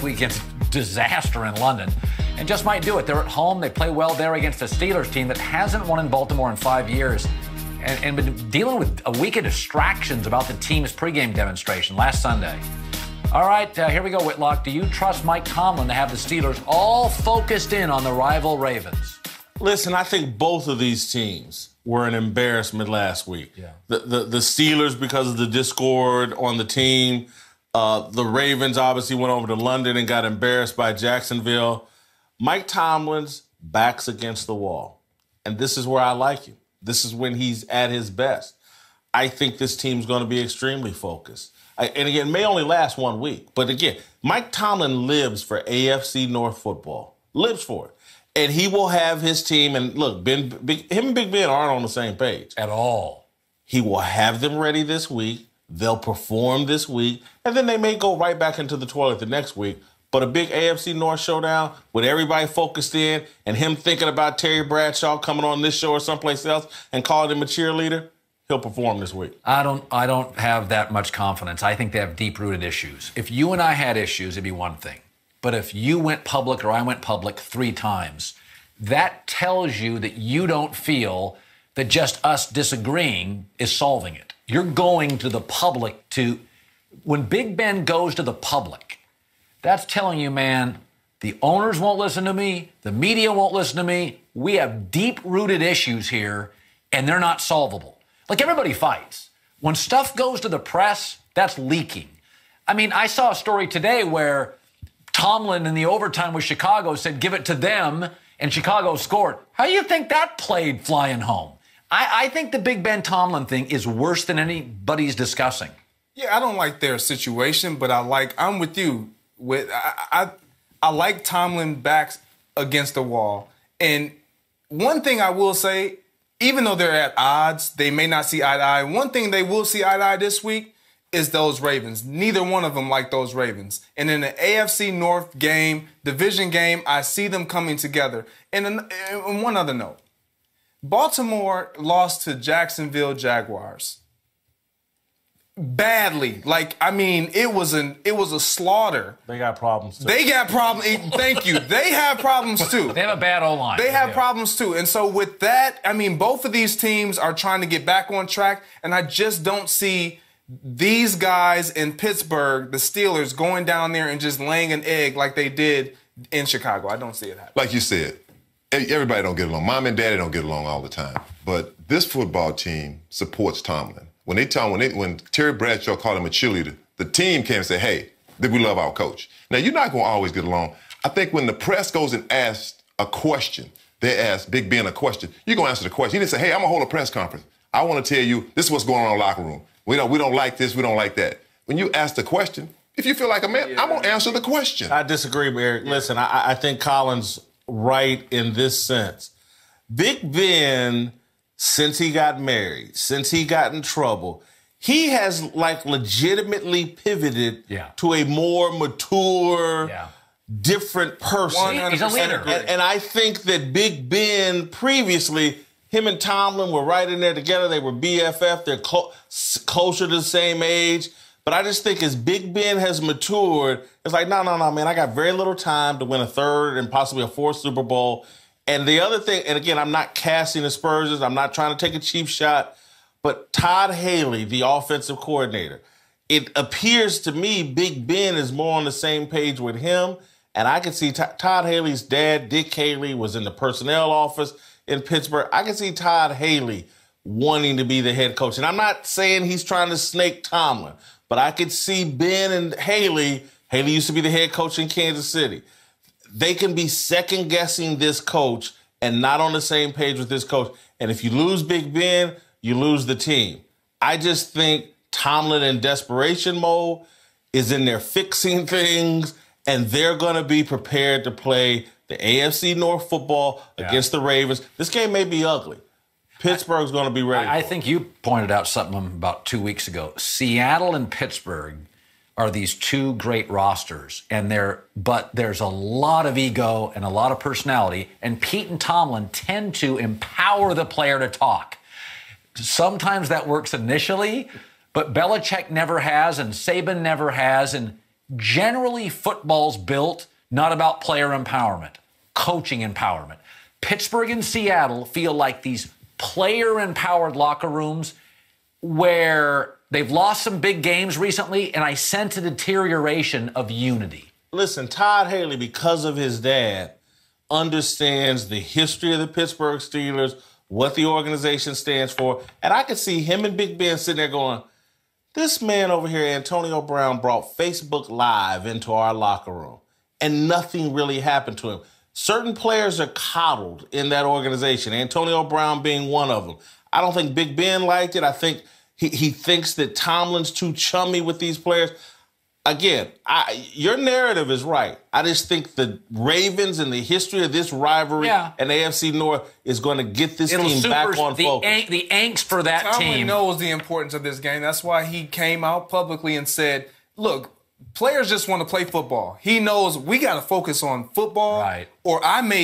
Weekend's disaster in London and just might do it. They're at home. They play well there against a Steelers team that hasn't won in Baltimore in 5 years and been dealing with a week of distractions about the team's pregame demonstration last Sunday. All right, here we go, Whitlock. Do you trust Mike Tomlin to have the Steelers all focused in on the rival Ravens? Listen, I think both of these teams were an embarrassment last week. Yeah. The Steelers because of the discord on the team. The Ravens obviously went over to London and got embarrassed by Jacksonville. Mike Tomlin's back's against the wall. And this is where I like him. This is when he's at his best. I think this team's going to be extremely focused. And again, it may only last 1 week. But again, Mike Tomlin lives for AFC North football. Lives for it. And he will have his team. And look, him and Big Ben aren't on the same page. At all. He will have them ready this week. They'll perform this week. And then they may go right back into the toilet the next week. But a big AFC North showdown with everybody focused in and him thinking about Terry Bradshaw coming on this show or someplace else and calling him a cheerleader, he'll perform this week. I don't have that much confidence. I think they have deep-rooted issues. If you and I had issues, it'd be one thing. But if you went public or I went public 3 times, that tells you that you don't feel that just us disagreeing is solving it. You're going to the public to... When Big Ben goes to the public, that's telling you, man, the owners won't listen to me, the media won't listen to me. We have deep-rooted issues here, and they're not solvable. Like, everybody fights. When stuff goes to the press, that's leaking. I mean, I saw a story today where Tomlin in the overtime with Chicago said, give it to them, and Chicago scored. How do you think that played flying home? I think the Big Ben Tomlin thing is worse than anybody's discussing. Yeah, I don't like their situation, but I'm with you. I like Tomlin backs against the wall. And one thing I will say, even though they're at odds, they may not see eye to eye. One thing they will see eye to eye this week is those Ravens. Neither one of them like those Ravens. And in the AFC North game, division game, I see them coming together. And one other note. Baltimore lost to Jacksonville Jaguars. Badly. It was a slaughter. They got problems, too. They got problems. Thank you. They have problems, too. They have a bad O-line. They have problems, too. And so with that, both of these teams are trying to get back on track, and I just don't see these guys in Pittsburgh, the Steelers, going down there and just laying an egg like they did in Chicago. I don't see it happen. Like you said, everybody don't get along. Mom and daddy don't get along all the time. But this football team supports Tomlin. When Terry Bradshaw called him a cheerleader, the team came and said, hey, we love our coach. Now, you're not going to always get along. I think when the press goes and asks a question, they ask Big Ben a question, you're going to answer the question. You didn't say, hey, I'm going to hold a press conference. I want to tell you this is what's going on in the locker room. We don't like this. We don't like that. When you ask the question, if you feel like a man, I'm going to answer the question. I disagree, Eric. Yeah. Listen, I think Colin's right in this sense. Big Ben, since he got married, since he got in trouble, he has legitimately pivoted to a more mature, different person. He's a leader. And I think that Big Ben previously, him and Tomlin were right in there together. They were BFF. They're closer to the same age. But I just think as Big Ben has matured, it's like, no, man, I got very little time to win a 3rd and possibly a 4th Super Bowl. And the other thing, and again, I'm not casting aspersions. I'm not trying to take a cheap shot. But Todd Haley, the offensive coordinator, it appears to me Big Ben is more on the same page with him. And I can see Todd Haley's dad, Dick Haley, was in the personnel office in Pittsburgh. I can see Todd Haley wanting to be the head coach. And I'm not saying he's trying to snake Tomlin, but I could see Ben and Haley. Haley used to be the head coach in Kansas City. They can be second-guessing this coach and not on the same page with this coach. And if you lose Big Ben, you lose the team. I just think Tomlin in desperation mode is in there fixing things, and they're going to be prepared to play the AFC North football against the Ravens. This game may be ugly. Pittsburgh's going to be ready. I think you pointed out something about 2 weeks ago. Seattle and Pittsburgh are these 2 great rosters, but there's a lot of ego and a lot of personality, and Pete and Tomlin tend to empower the player to talk. Sometimes that works initially, but Belichick never has, and Saban never has, and Generally, football's built not about player empowerment, coaching empowerment. Pittsburgh and Seattle feel like these player-empowered locker rooms where they've lost some big games recently, and I sense a deterioration of unity. Listen, Todd Haley, because of his dad, understands the history of the Pittsburgh Steelers, what the organization stands for, and I could see him and Big Ben sitting there going, this man over here, Antonio Brown, brought Facebook Live into our locker room, and nothing really happened to him. Certain players are coddled in that organization, Antonio Brown being one of them. I don't think Big Ben liked it. I think he thinks that Tomlin's too chummy with these players. Again, your narrative is right. I just think the Ravens and the history of this rivalry and the AFC North is going to get this team back on focus. The angst for that Tomlin team. knows the importance of this game. That's why he came out publicly and said, look, players just want to play football. He knows we got to focus on football, or I may